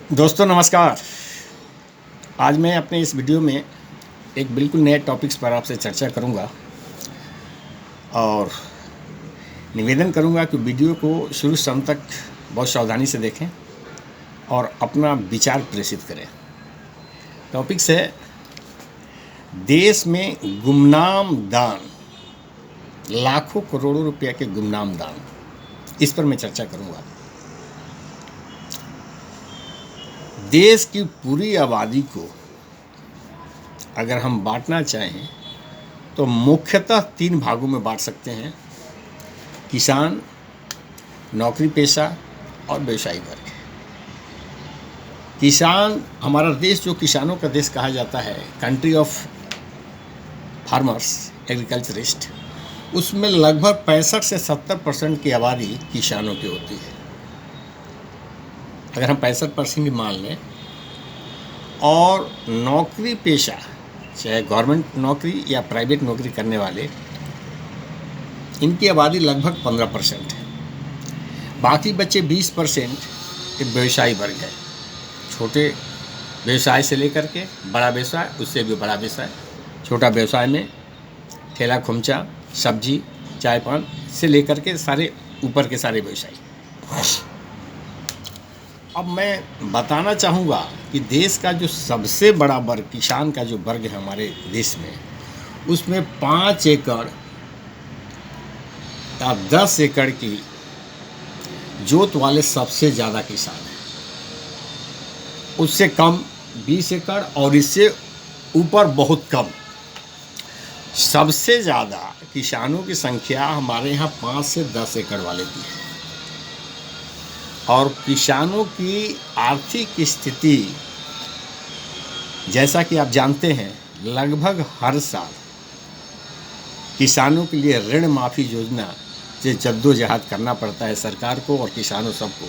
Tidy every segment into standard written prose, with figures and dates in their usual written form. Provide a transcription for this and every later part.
दोस्तों नमस्कार। आज मैं अपने इस वीडियो में एक बिल्कुल नए टॉपिक्स पर आपसे चर्चा करूंगा और निवेदन करूंगा कि वीडियो को शुरू से अंत तक बहुत सावधानी से देखें और अपना विचार प्रेषित करें। टॉपिक्स है देश में गुमनाम दान, लाखों करोड़ों रुपया के गुमनाम दान। इस पर मैं चर्चा करूंगा। देश की पूरी आबादी को अगर हम बांटना चाहें तो मुख्यतः 3 भागों में बांट सकते हैं: किसान, नौकरी पेशा और व्यवसायी वर्ग। किसान, हमारा देश जो किसानों का देश कहा जाता है, कंट्री ऑफ फार्मर्स, एग्रीकल्चरिस्ट, उसमें लगभग 65 से 70% की आबादी किसानों की होती है। अगर हम 65% मान लें, और नौकरी पेशा, चाहे गवर्नमेंट नौकरी या प्राइवेट नौकरी करने वाले, इनकी आबादी लगभग 15% है। बाकी बच्चे 20% एक व्यवसायी वर्ग है। छोटे व्यवसाय से लेकर के बड़ा व्यवसाय, उससे भी बड़ा व्यवसाय। छोटा व्यवसाय में ठेला खुमचा, सब्जी, चाय पान से लेकर के सारे ऊपर के सारे व्यवसायी। अब मैं बताना चाहूँगा कि देश का जो सबसे बड़ा वर्ग, किसान का जो वर्ग है हमारे देश में, उसमें 5 एकड़ या 10 एकड़ की जोत वाले सबसे ज़्यादा किसान हैं। उससे कम 20 एकड़ और इससे ऊपर बहुत कम। सबसे ज़्यादा किसानों की संख्या हमारे यहाँ 5 से 10 एकड़ वाले की है। और किसानों की आर्थिक स्थिति, जैसा कि आप जानते हैं, लगभग हर साल किसानों के लिए ऋण माफ़ी योजना से जद्दोजहद करना पड़ता है सरकार को और किसानों सबको।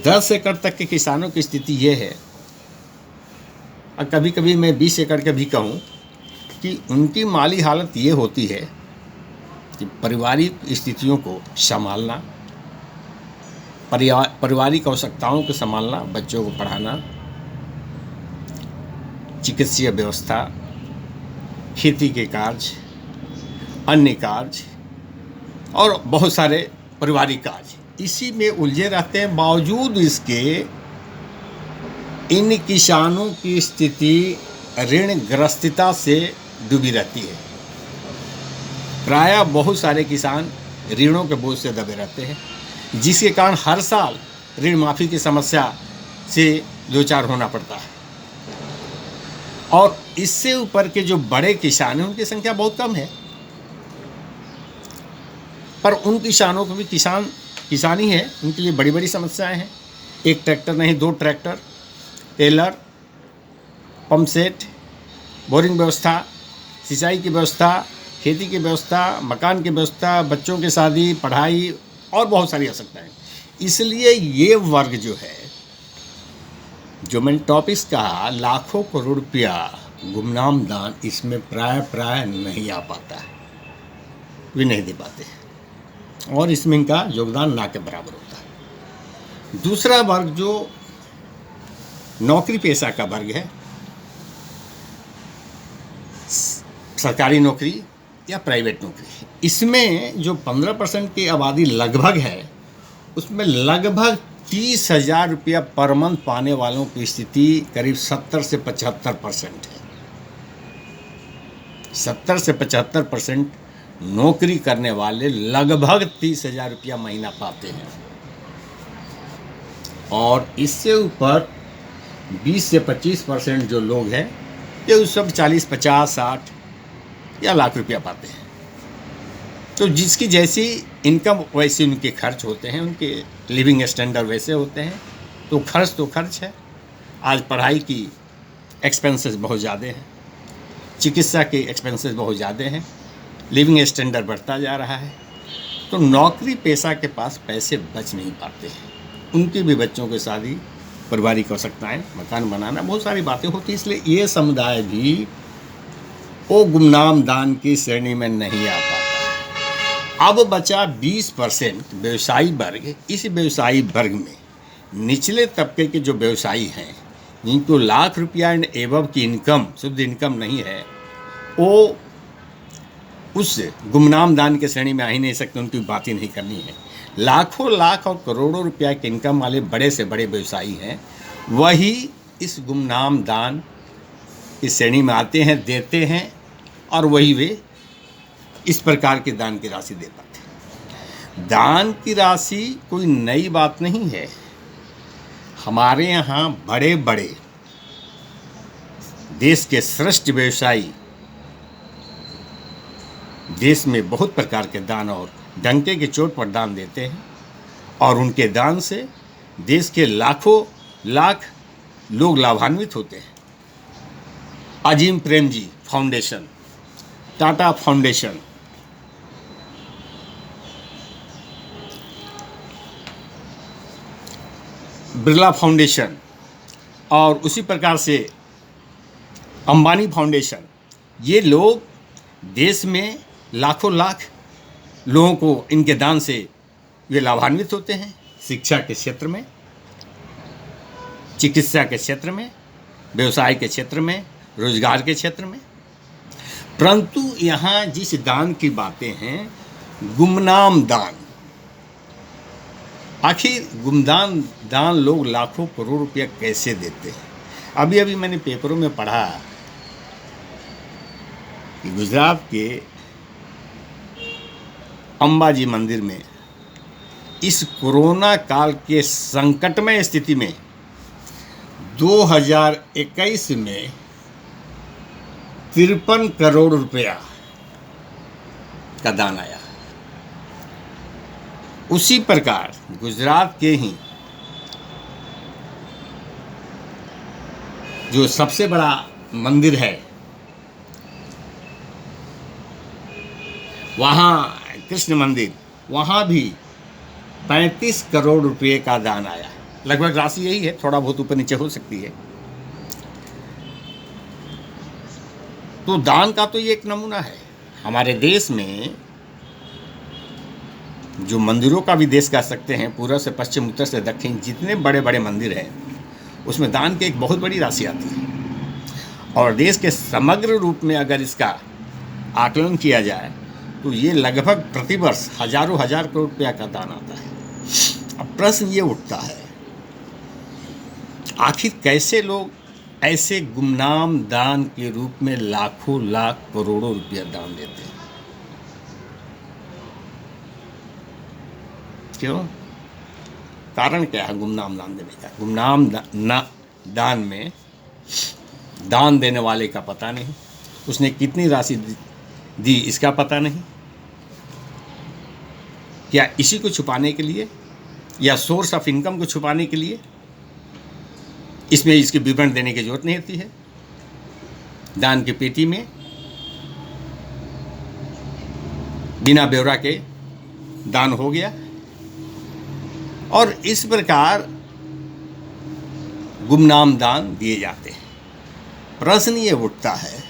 10 एकड़ तक के किसानों की स्थिति ये है, और कभी कभी मैं 20 एकड़ के भी कहूँ, कि उनकी माली हालत ये होती है कि पारिवारिक स्थितियों को संभालना, पारिवारिक आवश्यकताओं को संभालना, बच्चों को पढ़ाना, चिकित्सीय व्यवस्था, खेती के कार्य, अन्य कार्य और बहुत सारे पारिवारिक कार्य, इसी में उलझे रहते हैं। बावजूद इसके इन किसानों की स्थिति ऋणग्रस्तता से डूबी रहती है। प्रायः बहुत सारे किसान ऋणों के बोझ से दबे रहते हैं, जिसके कारण हर साल ऋण माफ़ी की समस्या से दो चार होना पड़ता है। और इससे ऊपर के जो बड़े किसान हैं, उनकी संख्या बहुत कम है, पर उन किसानों को भी किसानी है, उनके लिए बड़ी बड़ी समस्याएं हैं। एक ट्रैक्टर नहीं, 2 tractor, trailer, pump set, boring व्यवस्था, सिंचाई की व्यवस्था, खेती की व्यवस्था, मकान की व्यवस्था, बच्चों की शादी, पढ़ाई और बहुत सारी आवश्यकताएं। इसलिए ये वर्ग जो है, जो मैंने टॉपिक्स कहा, लाखों करोड़ रुपया गुमनाम दान, इसमें प्राय नहीं आ पाता है, वे नहीं दे पाते हैं, और इसमें इनका योगदान ना के बराबर होता है। दूसरा वर्ग जो नौकरी पेशा का वर्ग है, सरकारी नौकरी या प्राइवेट नौकरी, इसमें जो 15% की आबादी लगभग है, उसमें लगभग 30,000 रुपया पर मंथ पाने वालों की स्थिति करीब 70 से 75% है। 70 से 75% नौकरी करने वाले लगभग 30,000 रुपया महीना पाते हैं, और इससे ऊपर 20 से 25% जो लोग हैं, ये उस सब 40, 50, 60 या लाख रुपया पाते हैं। तो जिसकी जैसी इनकम वैसे उनके खर्च होते हैं, उनके लिविंग स्टैंडर्ड वैसे होते हैं। तो खर्च है। आज पढ़ाई की एक्सपेंसेस बहुत ज़्यादा हैं, चिकित्सा के एक्सपेंसेस बहुत ज़्यादा हैं, लिविंग स्टैंडर्ड बढ़ता जा रहा है। तो नौकरी पेशा के पास पैसे बच नहीं पाते हैं, उनकी भी बच्चों की शादी, पारिवारिक आवश्यकताएँ, मकान बनाना, बहुत सारी बातें होती हैं। इसलिए ये समुदाय भी वो गुमनाम दान की श्रेणी में नहीं आ पाता। अब बचा 20% व्यवसायी वर्ग। इस व्यवसायी वर्ग में निचले तबके के जो व्यवसायी हैं, जिनको लाख रुपया एंड एबव की इनकम, शुद्ध इनकम नहीं है, वो उस गुमनाम दान के श्रेणी में आ ही नहीं सकते, उनकी बात ही नहीं करनी है। लाखों लाख और करोड़ों रुपया के इनकम वाले बड़े से बड़े व्यवसायी हैं, वही इस गुमनाम दान की श्रेणी में आते हैं, देते हैं, और वही वे इस प्रकार के दान की राशि दे पाते हैं। दान की राशि कोई नई बात नहीं है। हमारे यहाँ बड़े बड़े देश के श्रेष्ठ व्यवसायी देश में बहुत प्रकार के दान और डंके की चोट पर दान देते हैं, और उनके दान से देश के लाखों लाख लोग लाभान्वित होते हैं। Azim Premji foundation, Tata foundation, Birla foundation, और उसी प्रकार से अंबानी फाउंडेशन, ये लोग देश में लाखों लाख लोगों को इनके दान से वे लाभान्वित होते हैं। शिक्षा के क्षेत्र में, चिकित्सा के क्षेत्र में, व्यवसाय के क्षेत्र में, रोजगार के क्षेत्र में। परंतु यहाँ जिस दान की बातें हैं, गुमनाम दान, आखिर गुमनाम दान लोग लाखों करोड़ रुपया कैसे देते हैं? अभी अभी मैंने पेपरों में पढ़ा कि गुजरात के अंबाजी मंदिर में इस कोरोना काल के संकटमय स्थिति में 2021 में 53 करोड़ रुपया का दान आया। उसी प्रकार गुजरात के ही जो सबसे बड़ा मंदिर है, वहाँ कृष्ण मंदिर, वहाँ भी 35 करोड़ रुपये का दान आया। लगभग राशि यही है, थोड़ा बहुत ऊपर नीचे हो सकती है। तो दान का तो ये एक नमूना है। हमारे देश में जो मंदिरों का भी देश कह सकते हैं, पूर्व से पश्चिम, उत्तर से दक्षिण, जितने बड़े बड़े मंदिर हैं, उसमें दान की एक बहुत बड़ी राशि आती है। और देश के समग्र रूप में अगर इसका आकलन किया जाए तो ये लगभग प्रतिवर्ष हजारों हजार करोड़ रुपया का दान आता है। अब प्रश्न ये उठता है, आखिर कैसे लोग ऐसे गुमनाम दान के रूप में लाखों लाख करोड़ों रुपया दान देते हैं? क्यों? कारण क्या है गुमनाम दान देने का? गुमनाम दान में दान देने वाले का पता नहीं, उसने कितनी राशि दी इसका पता नहीं। क्या इसी को छुपाने के लिए, या सोर्स ऑफ इनकम को छुपाने के लिए इसमें इसके विवरण देने की जरूरत नहीं होती है? दान की पेटी में बिना ब्यौरा के दान हो गया, और इस प्रकार गुमनाम दान दिए जाते हैं। प्रश्न ये उठता है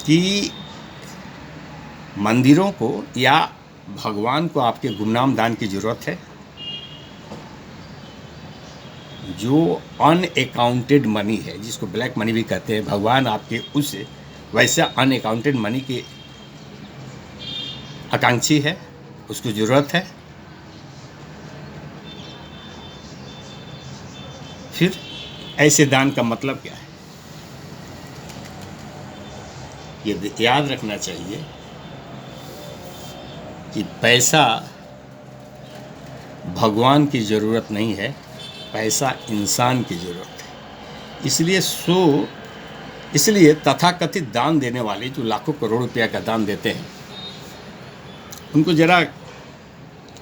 कि मंदिरों को या भगवान को आपके गुमनाम दान की जरूरत है? जो अनअकाउंटेड मनी है, जिसको ब्लैक मनी भी कहते हैं, भगवान आपके उस वैसा अनअकाउंटेड मनी के आकांक्षी है, उसको ज़रूरत है? फिर ऐसे दान का मतलब क्या है? ये याद रखना चाहिए कि पैसा भगवान की ज़रूरत नहीं है, पैसा इंसान की ज़रूरत है। इसलिए तथाकथित दान देने वाले जो लाखों करोड़ रुपया का दान देते हैं, उनको ज़रा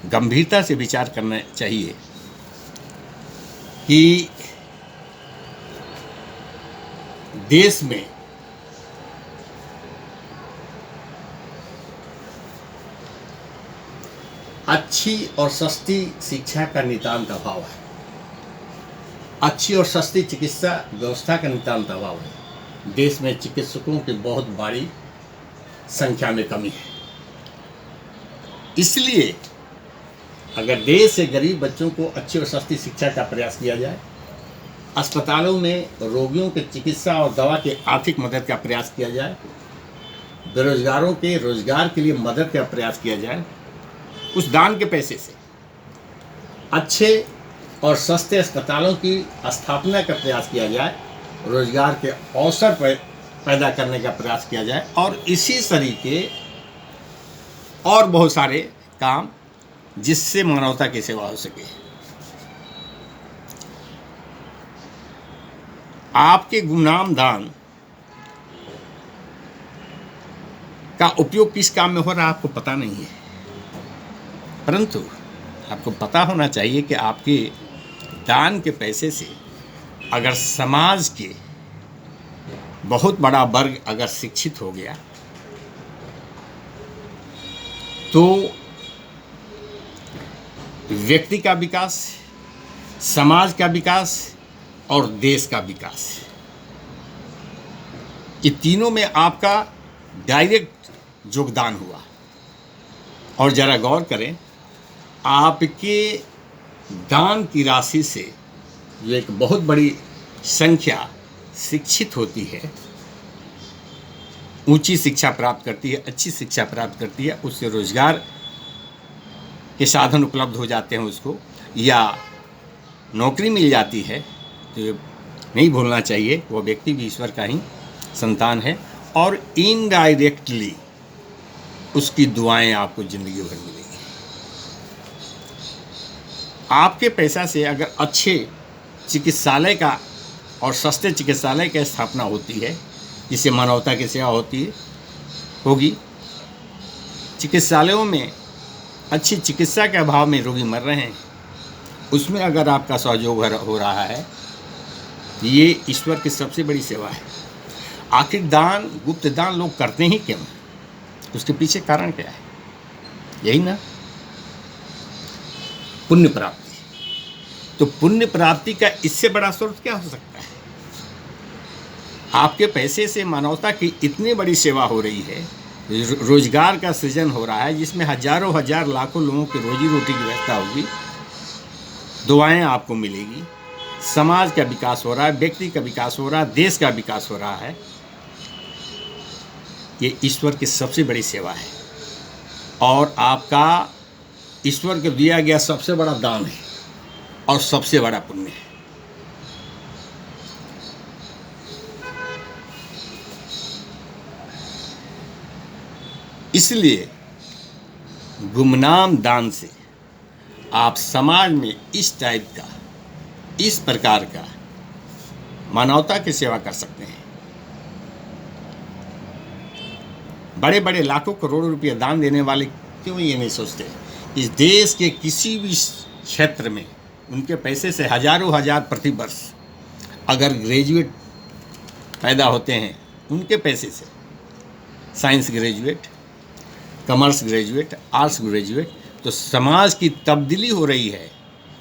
गंभीरता से विचार करना चाहिए कि देश में अच्छी और सस्ती शिक्षा का नितांत अभाव है, अच्छी और सस्ती चिकित्सा व्यवस्था का नितांत अभाव है। देश में चिकित्सकों की बहुत बड़ी संख्या में कमी है। इसलिए अगर देश से गरीब बच्चों को अच्छी और सस्ती शिक्षा का प्रयास किया जाए, अस्पतालों में रोगियों के चिकित्सा और दवा के आर्थिक मदद का प्रयास किया जाए, बेरोजगारों के रोजगार के लिए मदद का प्रयास किया जाए, उस दान के पैसे से अच्छे और सस्ते अस्पतालों की स्थापना का प्रयास किया जाए, रोजगार के अवसर पैदा करने का प्रयास किया जाए, और इसी तरीके और बहुत सारे काम जिससे मानवता की सेवा हो सके। आपके गुमनाम दान का उपयोग किस काम में हो रहा है आपको पता नहीं है, परंतु आपको पता होना चाहिए कि आपके दान के पैसे से अगर समाज के बहुत बड़ा वर्ग अगर शिक्षित हो गया तो व्यक्ति का विकास, समाज का विकास और देश का विकास, ये तीनों में आपका डायरेक्ट योगदान हुआ। और जरा गौर करें, आपके दान की राशि से जो एक बहुत बड़ी संख्या शिक्षित होती है, ऊंची शिक्षा प्राप्त करती है, अच्छी शिक्षा प्राप्त करती है, उससे रोजगार के साधन उपलब्ध हो जाते हैं उसको, या नौकरी मिल जाती है, तो ये नहीं भूलना चाहिए वो व्यक्ति भी ईश्वर का ही संतान है, और इनडायरेक्टली उसकी दुआएं आपको जिंदगी भर मिलेंगी। आपके पैसा से अगर अच्छे चिकित्सालय का और सस्ते चिकित्सालय की स्थापना होती है जिससे मानवता की सेवा होगी, चिकित्सालयों में अच्छी चिकित्सा के अभाव में रोगी मर रहे हैं, उसमें अगर आपका सहयोग हो रहा है, ये ईश्वर की सबसे बड़ी सेवा है। आखिर दान, गुप्त दान लोग करते ही क्यों? उसके पीछे कारण क्या है? यही ना, पुण्य प्राप्ति। तो पुण्य प्राप्ति का इससे बड़ा स्रोत क्या हो सकता है? आपके पैसे से मानवता की इतनी बड़ी सेवा हो रही है, रोजगार का सृजन हो रहा है, जिसमें हजारों हजार लाखों लोगों की रोजी रोटी की व्यवस्था होगी, दुआएं आपको मिलेगी, समाज का विकास हो रहा है, व्यक्ति का विकास हो रहा है, देश का विकास हो रहा है। ये ईश्वर की सबसे बड़ी सेवा है और आपका ईश्वर को दिया गया सबसे बड़ा दान है और सबसे बड़ा पुण्य है। इसलिए गुमनाम दान से आप समाज में इस टाइप का, इस प्रकार का मानवता की सेवा कर सकते हैं। बड़े बड़े लाखों करोड़ों रुपये दान देने वाले क्यों ये नहीं सोचते इस देश के किसी भी क्षेत्र में उनके पैसे से हजारों हजार प्रति वर्ष अगर ग्रेजुएट पैदा होते हैं, उनके पैसे से, science graduate, commerce graduate, arts graduate, तो समाज की तब्दीली हो रही है।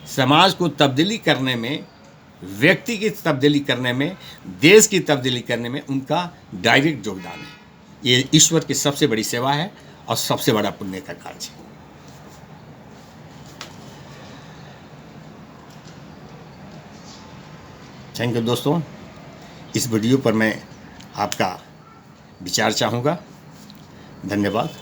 समाज को तब्दीली करने में, व्यक्ति की तब्दीली करने में, देश की तब्दीली करने में उनका डायरेक्ट योगदान है। ये ईश्वर की सबसे बड़ी सेवा है और सबसे बड़ा पुण्य का कार्य है। थैंक यू दोस्तों। इस वीडियो पर मैं आपका विचार चाहूँगा। धन्यवाद।